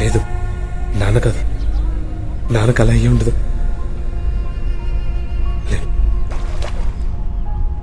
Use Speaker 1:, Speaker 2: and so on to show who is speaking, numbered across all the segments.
Speaker 1: లేదు, నాన్న కాదు. నాన్నకు అలా అయ్యి ఉండదు. లేదు,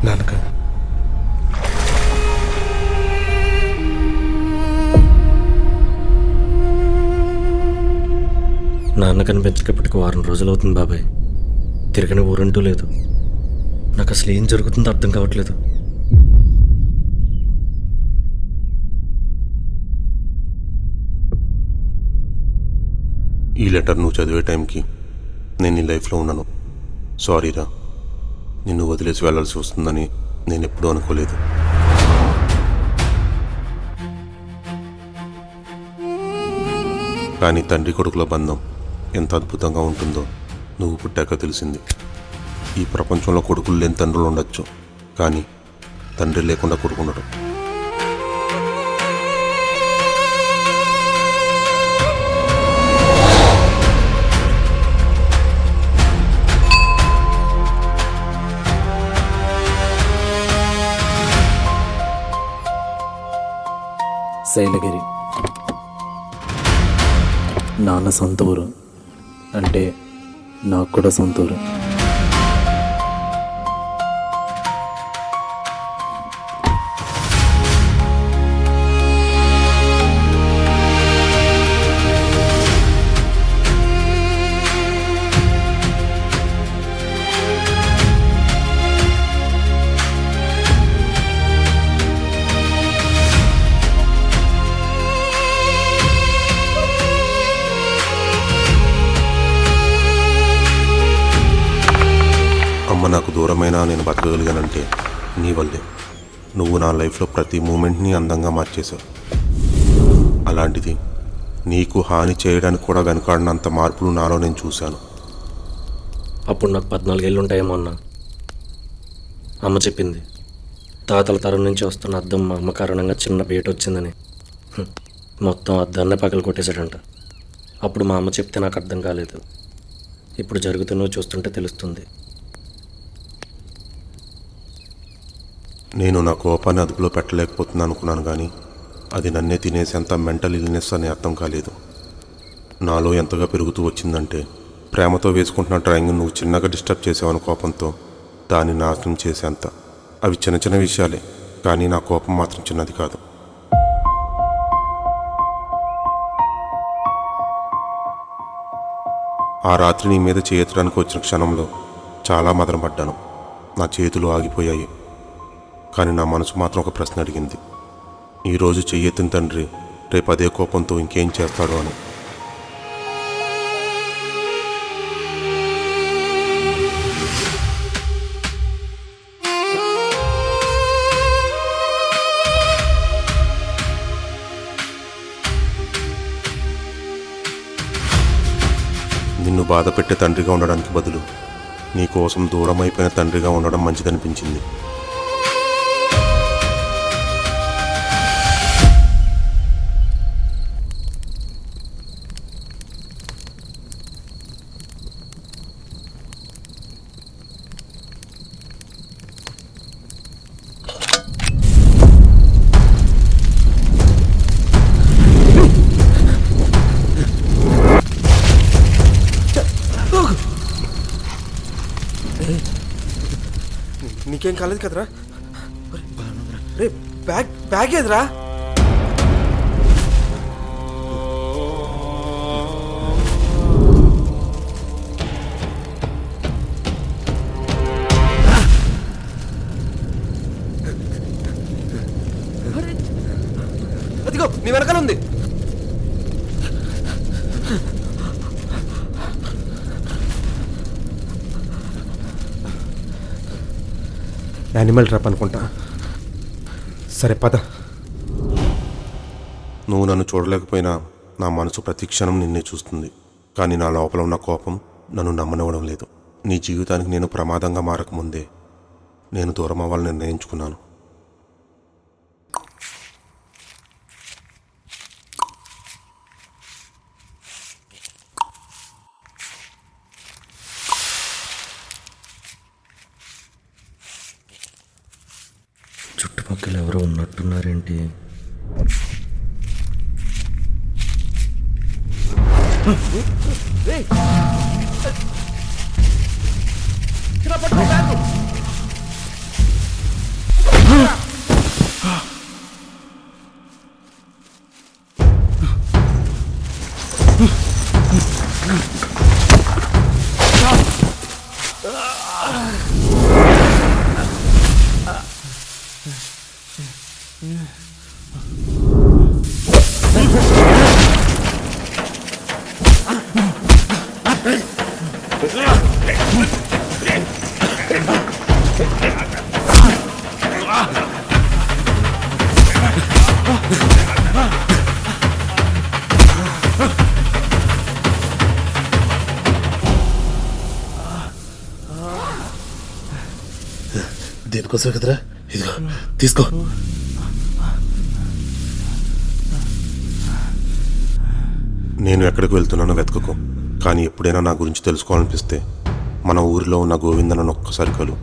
Speaker 1: నాన్న కాదు.
Speaker 2: నాన్న కనిపించేటప్పటికి 1 రోజులు అవుతుంది బాబాయ్. తిరగని ఊరంటూ లేదు. నాకు అసలు ఏం జరుగుతుందో అర్థం కావట్లేదు.
Speaker 3: ఈ లెటర్ నువ్వు చదివే టైంకి నేను నీ లైఫ్లో ఉన్నాను. సారీరా, నిన్ను వదిలేసి వెళ్ళాల్సి వస్తుందని నేను ఎప్పుడూ అనుకోలేదు. కానీ తండ్రి కొడుకుల బంధం ఎంత అద్భుతంగా ఉంటుందో నువ్వు పుట్టాక తెలిసింది. ఈ ప్రపంచంలో కొడుకులు లేని తండ్రులు ఉండొచ్చు, కానీ తండ్రి లేకుండా కొడుకు ఉండడు.
Speaker 4: శైలగిరి నాన్న సొంత ఊరు, అంటే నాకు కూడా సొంత ఊరు.
Speaker 3: అమ్మ నాకు దూరమైనా నేను బతకగలిగానంటే నీ వల్లే. నువ్వు నా లైఫ్లో ప్రతి మూమెంట్ని అందంగా మార్చేశావు. అలాంటిది నీకు హాని చేయడానికి కూడా వెనుకాడినంత మార్పులు నాలో నేను చూశాను.
Speaker 2: అప్పుడు నాకు 14 ఏళ్ళు ఉంటాయేమో అన్న. అమ్మ చెప్పింది, తాతల తరం నుంచి వస్తున్న అద్దం మా అమ్మ కారణంగా చిన్న బయట వచ్చిందని. మొత్తం అద్దాన్నే పగలు కొట్టేశాడంట. అప్పుడు మా అమ్మ చెప్తే నాకు అర్థం కాలేదు. ఇప్పుడు జరుగుతున్నవి చూస్తుంటే తెలుస్తుంది.
Speaker 3: నేను నా కోపాన్ని అదుపులో పెట్టలేకపోతున్నాను అనుకున్నాను, కానీ అది నన్నే తినేసేంత మెంటల్ ఇల్నెస్ అని అర్థం కాలేదు. నాలో ఎంతగా పెరుగుతూ వచ్చిందంటే, ప్రేమతో వేసుకుంటున్న డ్రాయింగ్ నువ్వు చిన్నగా డిస్టర్బ్ చేసావని కోపంతో దాన్ని నాశనం చేసేంత. అవి చిన్న చిన్న విషయాలే, కానీ నా కోపం మాత్రం చిన్నది కాదు. ఆ రాత్రి నీ మీద చేయడానికి వచ్చిన క్షణంలో చాలా మదనపడ్డాను. నా చేతులు ఆగిపోయాయి, కానీ నా మనసు మాత్రం ఒక ప్రశ్న అడిగింది. ఈరోజు చెయ్యెత్తిన తండ్రి రేపు అదే కోపంతో ఇంకేం చేస్తాడో అని. నిన్ను బాధ పెట్టే తండ్రిగా ఉండడానికి బదులు నీ కోసం దూరం అయిపోయిన తండ్రిగా ఉండడం మంచిదనిపించింది.
Speaker 1: నీకేం కాలేదు కదరా? రే, బ్యాగ్ ఏదిరా? అదిగో నీ వెనకాల ఉంది. యానిమల్ ట్రాప్ అనుకుంటా. సరే పద.
Speaker 3: నువ్వు నన్ను చూడలేకపోయినా నా మనసు ప్రతి క్షణం నిన్నే చూస్తుంది. కానీ నా లోపల ఉన్న కోపం నన్ను నమ్మనివ్వడం లేదు. నీ జీవితానికి నేను ప్రమాదంగా మారకముందే నేను దూరం అవ్వాలని నిర్ణయించుకున్నాను.
Speaker 2: చుట్టుపక్కల ఎవరో ఉన్నట్టున్నారేంటి?
Speaker 1: దీనికోసం కదరా, ఇదిగో తీసుకో.
Speaker 3: నేను ఎక్కడికి వెళ్తున్నానో వెతకకు, కానీ ఎప్పుడైనా నా గురించి తెలుసుకోవాలనిపిస్తే మన ఊరిలో ఉన్న గోవిందనను ఒక్కసారి కలు.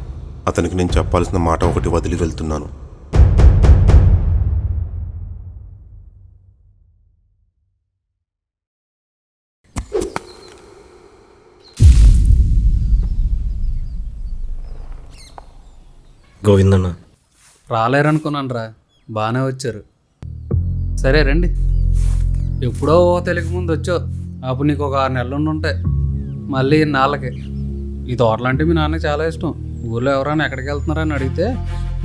Speaker 3: అతనికి నేను చెప్పాల్సిన మాట ఒకటి వదిలి వెళ్తున్నాను.
Speaker 2: గోవిందన్న
Speaker 5: రాలేరనుకున్నాను రా, బాగానే వచ్చారు. సరే రండి. ఎప్పుడో తెలియక ముందు వచ్చావు, అప్పుడు నీకు ఒక 6 నెలలు ఉండి ఉంటాయి. మళ్ళీ ఇన్నాళ్ళకి ఈ తోటలంటే మీ నాన్నకి చాలా ఇష్టం. ఊళ్ళో ఎవరైనా ఎక్కడికి వెళ్తున్నారని అడిగితే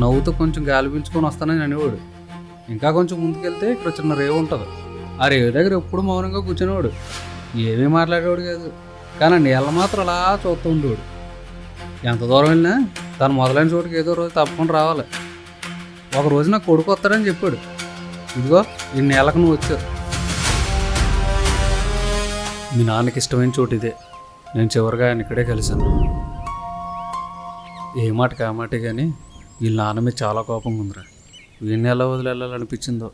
Speaker 5: నవ్వుతూ కొంచెం గాలి పీల్చుకొని వస్తానని అనేవాడు. ఇంకా కొంచెం ముందుకెళ్తే ఇక్కడ చిన్న రేవు ఉంటుంది. ఆ రేవు దగ్గర ఎప్పుడు మౌనంగా కూర్చునేవాడు, ఏమీ మాట్లాడేవాడు కాదు. కానీ నీళ్ళ మాత్రం అలా చూస్తూ ఉండేవాడు. ఎంత దూరం వెళ్ళినా తను మొదలైన చోటుకి ఏదో రోజు తప్పకుండా రావాలి. ఒక రోజు నాకు కొడుకు వస్తాడని చెప్పాడు. ఇదిగో ఈ నెలకు నువ్వు వచ్చావు. మీ నాన్నకి ఇష్టమైన చోటు ఇదే. నేను చివరిగా ఆయన ఇక్కడే కలిశాను. ఏ మాటకి ఆ మాటే కానీ వీళ్ళ నాన్న మీద చాలా కోపంగా ఉందిరా. వీడిని ఎలా వదిలి వెళ్ళాలనిపించిందో.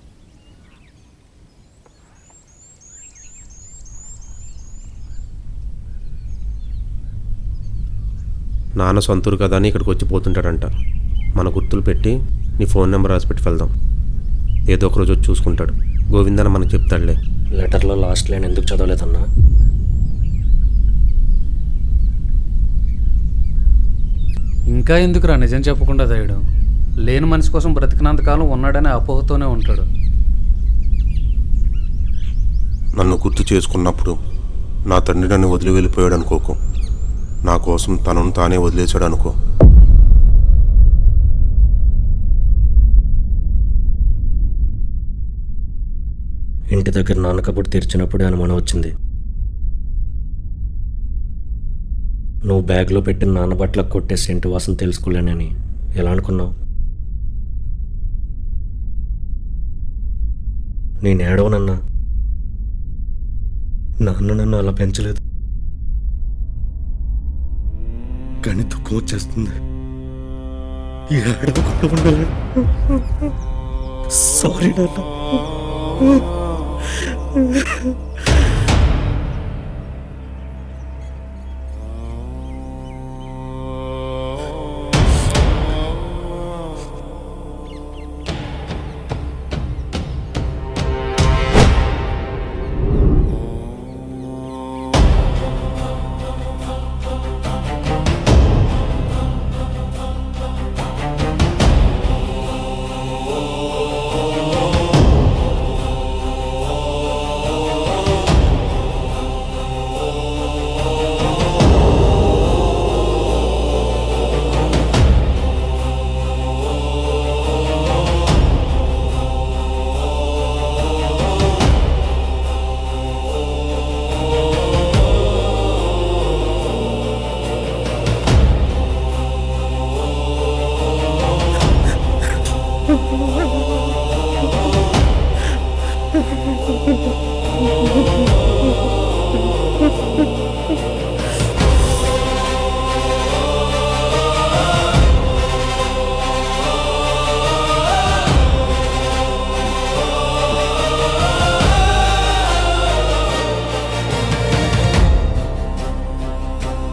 Speaker 3: నాన్న సొంతూరు కదా అని ఇక్కడికి వచ్చి పోతుంటాడంట. మన గుర్తులు పెట్టి నీ ఫోన్ నెంబర్ రాసిపెట్టి వెళ్దాం. ఏదో ఒక రోజు వచ్చి చూసుకుంటాడు. గోవిందన మనకు చెప్తాడులే.
Speaker 2: లెటర్లో లాస్ట్ లైన్ ఎందుకు చదవలేదన్నా?
Speaker 5: ఇంకా ఎందుకురా నిజం చెప్పకుండా దయడం? లేని మనిషి కోసం బ్రతికినంతకాలం ఉన్నాడనే అపోహతోనే ఉంటాడు.
Speaker 3: నన్ను గుర్తు చేసుకున్నప్పుడు నా తండ్రి నన్ను వదిలి వెళ్ళిపోయాడు అనుకోకు. నా కోసం తనను తానే వదిలేశాడు అనుకో.
Speaker 2: ఇంటి దగ్గర నాన్న కబుర్డు తెరిచినప్పుడే అనుమానం వచ్చింది. నువ్వు బ్యాగ్లో పెట్టిన నాన్న బట్టలకు కొట్టే సెంటు వాసన తెలుసుకోలేనని ఎలా అనుకున్నావు? నేను ఏడవనన్నా. నాన్న నన్ను అలా పెంచలేదు.
Speaker 1: కానీ దుఃఖం వచ్చేస్తుంది. ఏడవకుండా ఉండాలి. సారీ నాన్న.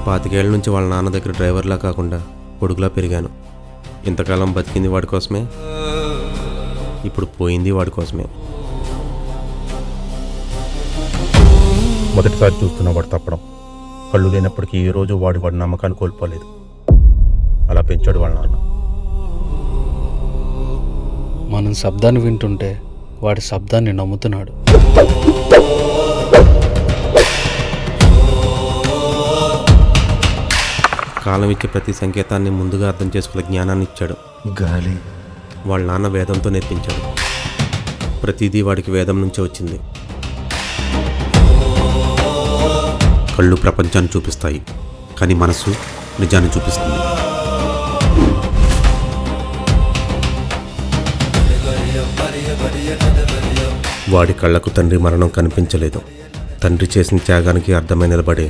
Speaker 3: పాతికేళ్ల నుంచి వాళ్ళ నాన్న దగ్గర డ్రైవర్లా కాకుండా కొడుకులా పెరిగాను. ఇంతకాలం బతికింది వాడి కోసమే, ఇప్పుడు పోయింది వాడి కోసమే. మొదటిసారి చూస్తున్న వాడు తప్పడం, కళ్ళు లేనప్పటికీ ఈ రోజు వాడి నమ్మకాన్ని కోల్పోలేదు. అలా పెంచాడు వాళ్ళ నాన్న.
Speaker 5: మనం శబ్దాన్ని వింటుంటే వాడి శబ్దాన్ని నమ్ముతున్నాడు.
Speaker 3: కాలం ఇచ్చే ప్రతి సంకేతాన్ని ముందుగా అర్థం చేసుకునే జ్ఞానాన్ని ఇచ్చాడు.
Speaker 1: గాలి
Speaker 3: వాళ్ళ నాన్న వేదంతో నేర్పించాడు. ప్రతిదీ వాడికి వేదం నుంచే వచ్చింది. కళ్ళు ప్రపంచాన్ని చూపిస్తాయి, కానీ మనసు నిజాన్ని చూపిస్తుంది. వాడి కళ్ళకు తండ్రి మరణం కనిపించలేదు. తండ్రి చేసిన త్యాగానికి అర్థమై నిలబడే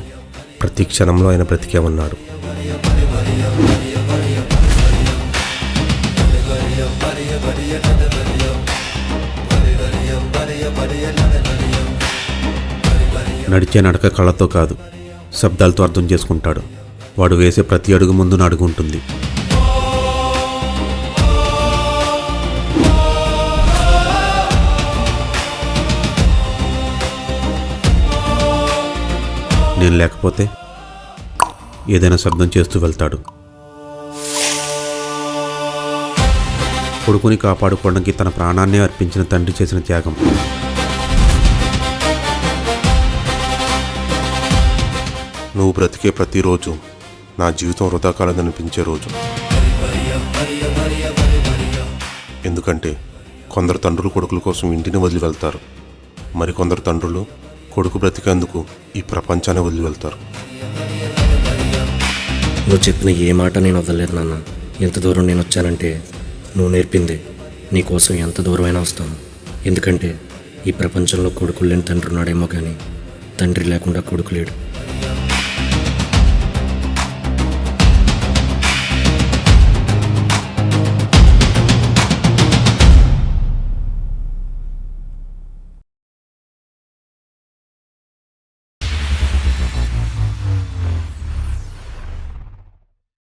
Speaker 3: ప్రతి క్షణంలో ఆయన బ్రతికే ఉన్నాడు. నడిచే నడక కళ్ళతో కాదు, శబ్దాలతో అర్థం చేసుకుంటాడు. వాడు వేసే ప్రతి అడుగు ముందున అడుగు ఉంటుంది. నేను లేకపోతే ఏదైనా శబ్దం చేస్తూ వెళ్తాడు. కొడుకుని కాపాడుకోవడానికి తన ప్రాణాన్నే అర్పించిన తండ్రి చేసిన త్యాగం. నువ్వు బ్రతికే ప్రతిరోజు నా జీవితం వృధా కాలేదనిపించే రోజు. ఎందుకంటే కొందరు తండ్రులు కొడుకుల కోసం ఇంటిని వదిలి వెళ్తారు, మరికొందరు తండ్రులు కొడుకు బ్రతికేందుకు ఈ ప్రపంచాన్ని వదిలి వెళ్తారు.
Speaker 2: నువ్వు చెప్పిన ఏ మాట నేను వదలలేదు నాన్న. ఎంత దూరం నేను వచ్చానంటే నువ్వు నేర్పింది. నీకోసం ఎంత దూరమైనా వస్తాను. ఎందుకంటే ఈ ప్రపంచంలో కొడుకులు లేని తండ్రి ఉన్నాడేమో కానీ తండ్రి లేకుండా కొడుకు లేడు.